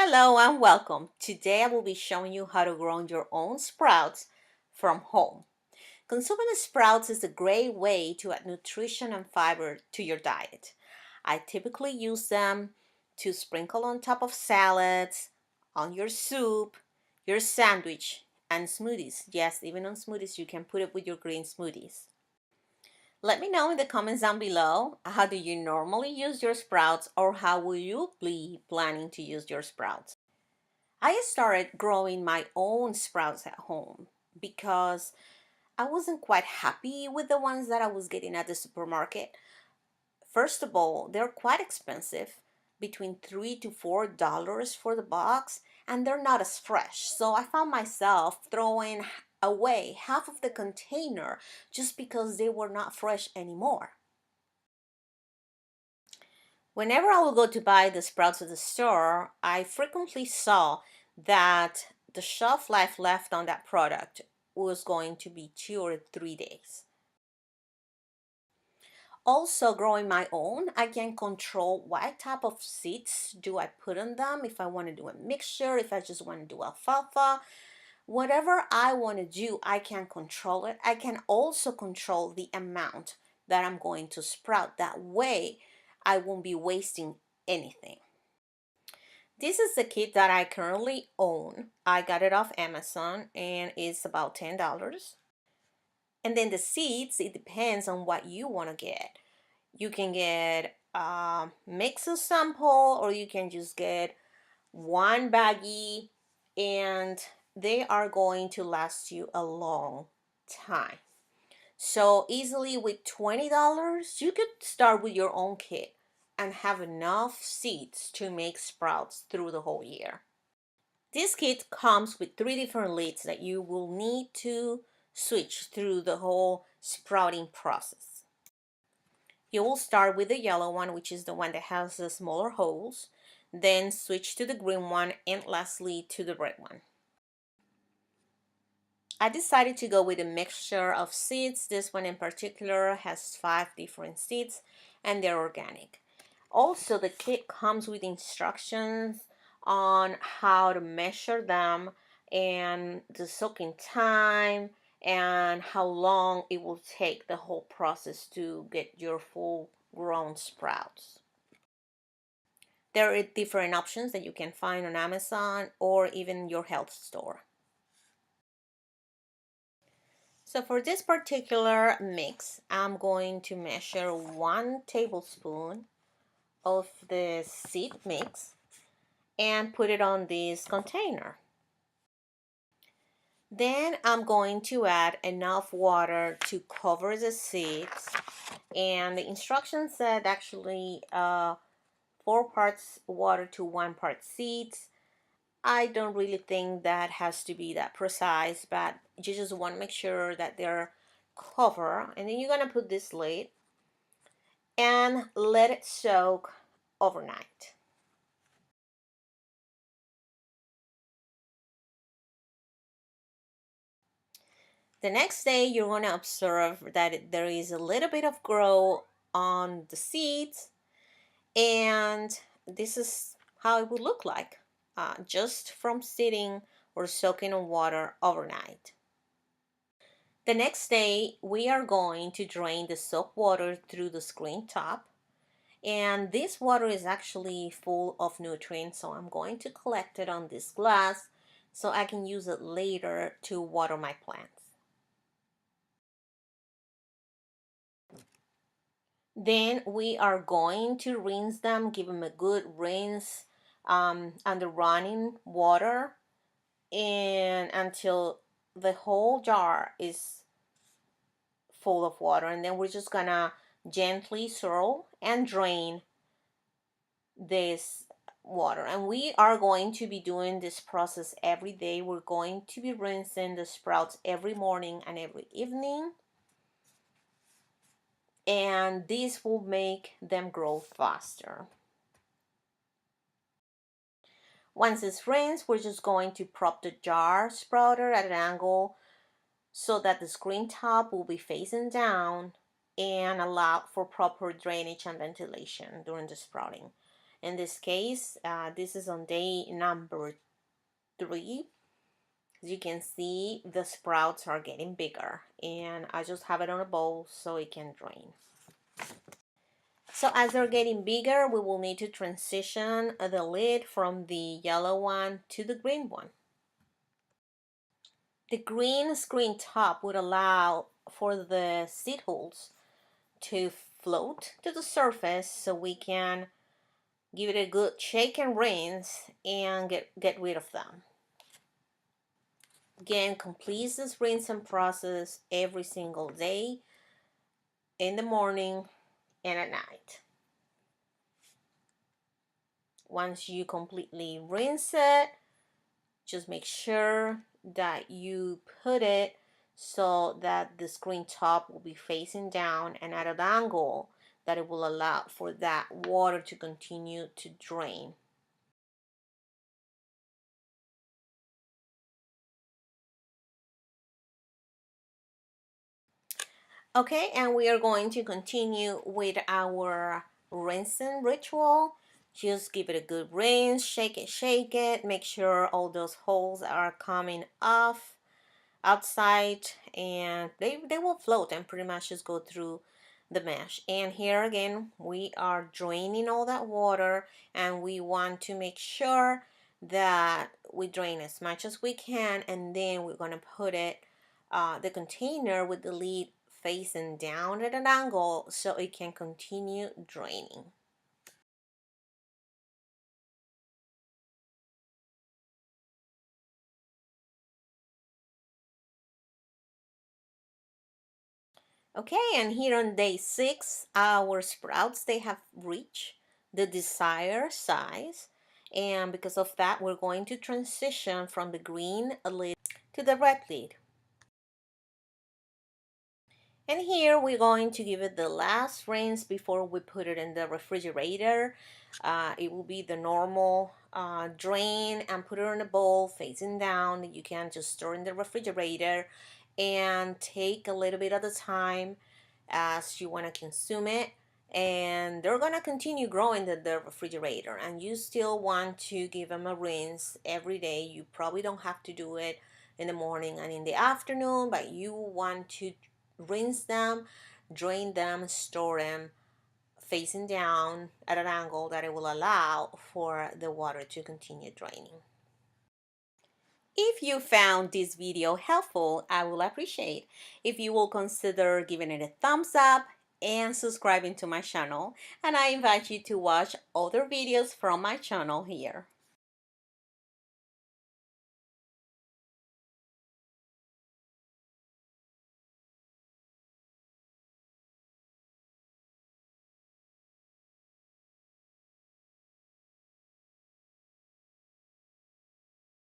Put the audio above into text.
Hello and welcome. Today I will be showing you how to grow your own sprouts from home. Consuming sprouts is a great way to add nutrition and fiber to your diet. I typically use them to sprinkle on top of salads, on your soup, your sandwich, and smoothies. Yes, even on smoothies, you can put it with your green smoothies. Let me know in the comments down below, how do you normally use your sprouts, or how will you be planning to use your sprouts? I started growing my own sprouts at home because I wasn't quite happy with the ones that I was getting at the supermarket. First of all, they're quite expensive, between $3 to $4 for the box, and they're not as fresh. So I found myself throwing away half of the container just because they were not fresh anymore. Whenever I would go to buy the sprouts at the store, I frequently saw that the shelf life left on that product was going to be 2 or 3 days. Also, growing my own, I can control what type of seeds do I put in them, if I want to do a mixture, if I just want to do alfalfa. Whatever I want to do, I can control it. I can also control the amount that I'm going to sprout. That way, I won't be wasting anything. This is the kit that I currently own. I got it off Amazon and it's about $10. And then the seeds, it depends on what you want to get. You can get a mix of sample, or you can just get one baggie, and they are going to last you a long time. So easily with $20, you could start with your own kit and have enough seeds to make sprouts through the whole year. This kit comes with 3 different lids that you will need to switch through the whole sprouting process. You will start with the yellow one, which is the one that has the smaller holes, then switch to the green one, and lastly to the red one. I decided to go with a mixture of seeds. This one in particular has 5 different seeds and they're organic. Also, the kit comes with instructions on how to measure them and the soaking time and how long it will take the whole process to get your full grown sprouts. There are different options that you can find on Amazon or even your health store. So for this particular mix, I'm going to measure 1 tablespoon of the seed mix and put it on this container. Then I'm going to add enough water to cover the seeds, and the instructions said actually 4 parts water to 1 part seeds. I don't really think that has to be that precise, but you just want to make sure that they're covered. And then you're going to put this lid and let it soak overnight. The next day, you're going to observe that there is a little bit of grow on the seeds, and this is how it would look like just from sitting or soaking in water overnight. The next day, we are going to drain the soap water through the screen top, and this water is actually full of nutrients, so I'm going to collect it on this glass so I can use it later to water my plants. Then we are going to rinse them, give them a good rinse under running water, and until the whole jar is full of water. And then we're just gonna gently swirl and drain this water. And we are going to be doing this process every day. We're going to be rinsing the sprouts every morning and every evening, and this will make them grow faster. Once it's rinsed, we're just going to prop the jar sprouter at an angle so that the screen top will be facing down and allow for proper drainage and ventilation during the sprouting. In this case, this is on day number 3. As you can see, the sprouts are getting bigger, and I just have it on a bowl so it can drain. So as they're getting bigger, we will need to transition the lid from the yellow one to the green one. The green screen top would allow for the seed holes to float to the surface so we can give it a good shake and rinse and get rid of them. Again, complete this rinsing process every single day, in the morning and at night. Once you completely rinse it, just make sure that you put it so that the screen top will be facing down and at an angle that it will allow for that water to continue to drain. Okay, and we are going to continue with our rinsing ritual. Just give it a good rinse, shake it, make sure all those holes are coming off outside, and they will float and pretty much just go through the mesh. And here again, we are draining all that water, and we want to make sure that we drain as much as we can, and then we're going to put it the container with the lid facing down at an angle so it can continue draining. Okay, and here on day 6, our sprouts, they have reached the desired size, and because of that, we're going to transition from the green lid to the red lid. And here we're going to give it the last rinse before we put it in the refrigerator. It will be the normal drain and put it in a bowl facing down. You can just store in the refrigerator and take a little bit at a time as you want to consume it. And they're going to continue growing in the refrigerator, and you still want to give them a rinse every day. You probably don't have to do it in the morning and in the afternoon, but you want to rinse them, drain them, store them facing down at an angle that it will allow for the water to continue draining. If you found this video helpful, I will appreciate if you will consider giving it a thumbs up and subscribing to my channel, and I invite you to watch other videos from my channel here.